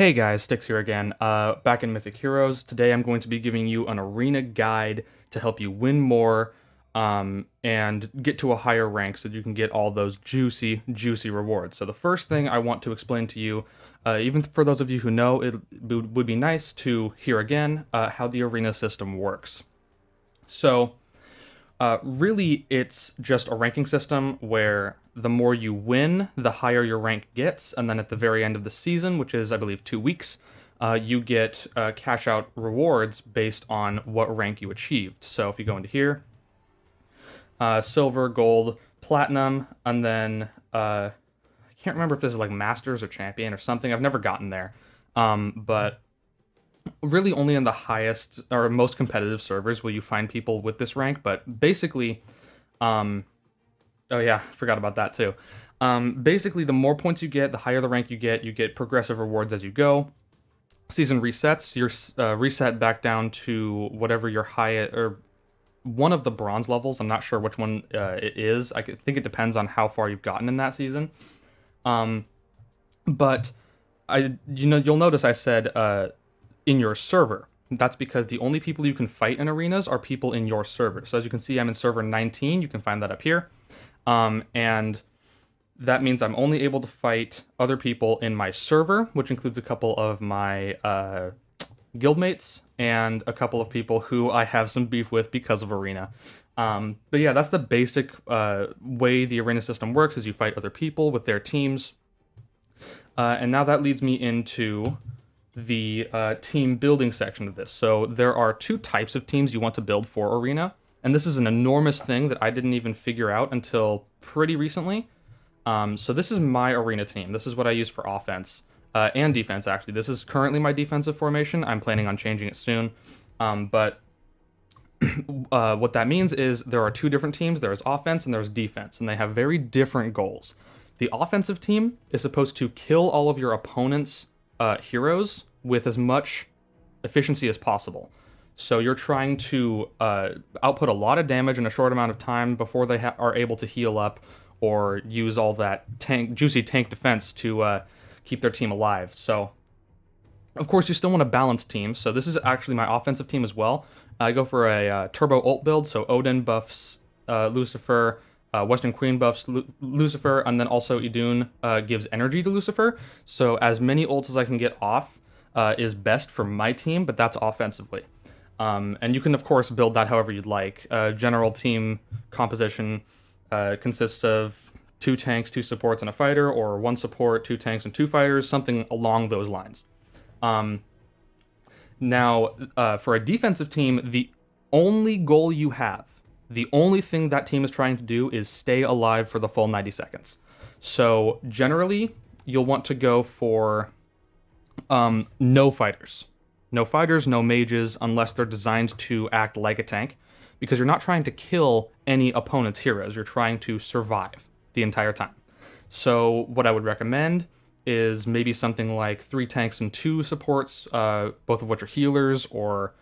Hey guys, Styx here again, back in Mythic Heroes. Today I'm going to be giving you an arena guide to help you win more and get to a higher rank so that you can get all those juicy rewards. So the first thing I want to explain to you, even for those of you who know, it would be nice to hear again how the arena system works. So really, it's just a ranking system where the more you win, the higher your rank gets, and then at the very end of the season, which is, I believe, 2 weeks, you get cash out rewards based on what rank you achieved. So if you go into here, silver, gold, platinum, and then I can't remember if this is like masters or champion or something. I've never gotten there, but really only in the highest or most competitive servers will you find people with this rank. But basically, oh yeah, forgot about that too. Basically, the more points you get, the higher the rank you get progressive rewards as you go. Season resets, you're reset back down to whatever your highest, or one of the bronze levels. I'm not sure which one it is. I think it depends on how far you've gotten in that season. But you'll notice I said in your server. That's because the only people you can fight in arenas are people in your server. So as you can see, I'm in server 19. You can find that up here. And that means I'm only able to fight other people in my server, which includes a couple of my guildmates and a couple of people who I have some beef with because of arena. But yeah, that's the basic way the arena system works, is you fight other people with their teams. And now that leads me into the team building section of this. So there are two types of teams you want to build for arena. And this is an enormous thing that I didn't even figure out until pretty recently. So this is my arena team. This is what I use for offense and defense, actually. This is currently my defensive formation. I'm planning on changing it soon. But what that means is there are two different teams. There's offense and there's defense, and they have very different goals. The offensive team is supposed to kill all of your opponent's heroes with as much efficiency as possible. So you're trying to output a lot of damage in a short amount of time before they are able to heal up or use all that juicy tank defense to keep their team alive. So, of course, you still want a balanced team. So this is actually my offensive team as well. I go for a turbo ult build. So Odin buffs Lucifer, Western Queen buffs Lucifer, and then also Idun gives energy to Lucifer. So as many ults as I can get off is best for my team, but that's offensively. And you can, of course, build that however you'd like. General team composition consists of 2 tanks, 2 supports, and a fighter, or 1 support, 2 tanks, and 2 fighters, something along those lines. Now, for a defensive team, the only goal you have, the only thing that team is trying to do is stay alive for the full 90 seconds. So, generally, you'll want to go for no fighters. No fighters, no mages, unless they're designed to act like a tank, because you're not trying to kill any opponent's heroes. You're trying to survive the entire time. So what I would recommend is maybe something like 3 tanks and 2 supports, both of which are healers, or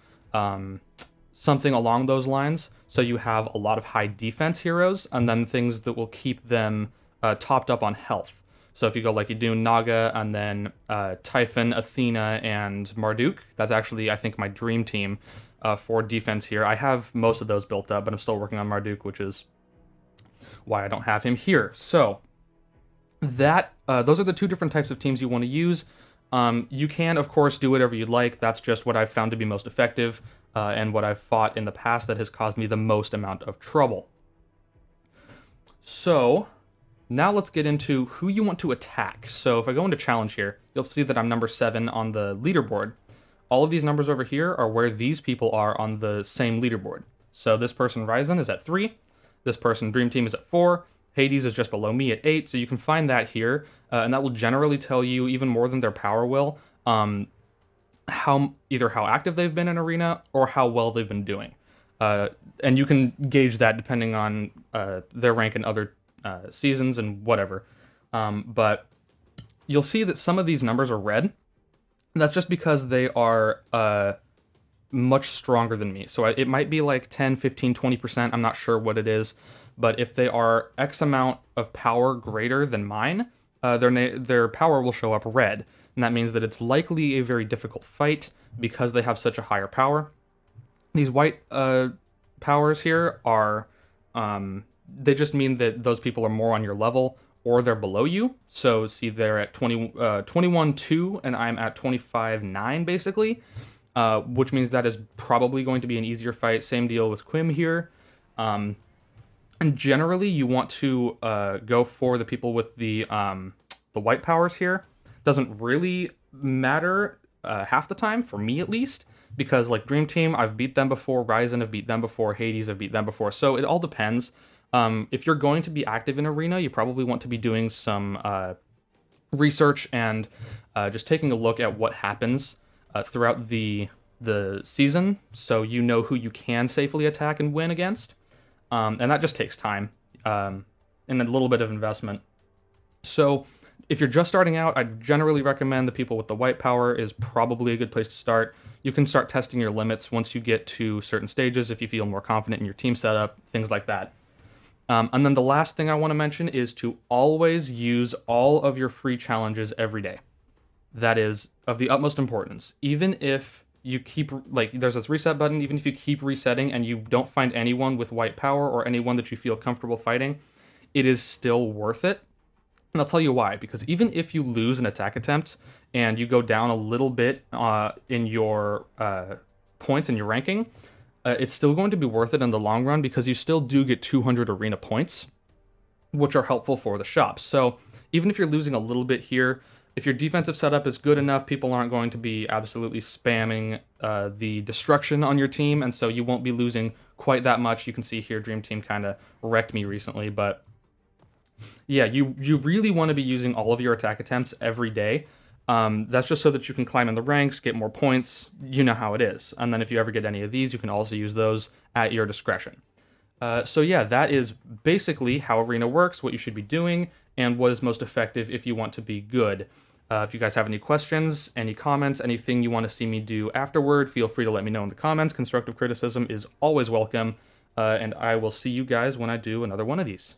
something along those lines. So you have a lot of high defense heroes, and then things that will keep them topped up on health. So if you go like Idun, Naga, and then Typhon, Athena, and Marduk, that's actually, I think, my dream team for defense here. I have most of those built up, but I'm still working on Marduk, which is why I don't have him here. So that those are the 2 different types of teams you want to use. You can, of course, do whatever you'd like. That's just what I've found to be most effective and what I've fought in the past that has caused me the most amount of trouble. So now let's get into who you want to attack. So if I go into challenge here, you'll see that I'm number 7 on the leaderboard. All of these numbers over here are where these people are on the same leaderboard. So this person, Ryzen, is at 3. This person, Dream Team, is at 4. Hades is just below me at 8. So you can find that here. And that will generally tell you, even more than their power will, either how active they've been in arena or how well they've been doing. And you can gauge that depending on their rank in other seasons and whatever. But you'll see that some of these numbers are red. That's just because they are much stronger than me. So it might be like 10, 15, 20%. I'm not sure what it is. But if they are X amount of power greater than mine, their power will show up red. and that means that it's likely a very difficult fight because they have such a higher power. These white powers here are, they just mean that those people are more on your level or they're below you. So see, they're at 21-2, and I'm at 25-9, basically, which means that is probably going to be an easier fight. Same deal with Quim here. And generally, you want to go for the people with the white powers here. Doesn't really matter half the time, for me at least, because like Dream Team, I've beat them before, Ryzen have beat them before, Hades have beat them before, so it all depends. If you're going to be active in Arena, you probably want to be doing some research and just taking a look at what happens throughout the season, so you know who you can safely attack and win against. And that just takes time and a little bit of investment. So if you're just starting out, I generally recommend the people with the white power is probably a good place to start. You can start testing your limits once you get to certain stages if you feel more confident in your team setup, things like that. And then the last thing I want to mention is to always use all of your free challenges every day. That is of the utmost importance. Even if you keep, like, there's this reset button, even if you keep resetting and you don't find anyone with white power or anyone that you feel comfortable fighting, it is still worth it. And I'll tell you why. Because even if you lose an attack attempt and you go down a little bit in your points in your ranking, it's still going to be worth it in the long run because you still do get 200 arena points, which are helpful for the shop. So even if you're losing a little bit here, if your defensive setup is good enough, people aren't going to be absolutely spamming the destruction on your team, and so you won't be losing quite that much. You can see here Dream Team kind of wrecked me recently, but yeah, you really want to be using all of your attack attempts every day. That's just so that you can climb in the ranks, get more points, you know how it is. And then if you ever get any of these, you can also use those at your discretion. So yeah, that is basically how Arena works, what you should be doing, and what is most effective if you want to be good. If you guys have any questions, any comments, anything you want to see me do afterward, feel free to let me know in the comments. Constructive criticism is always welcome, and I will see you guys when I do another one of these.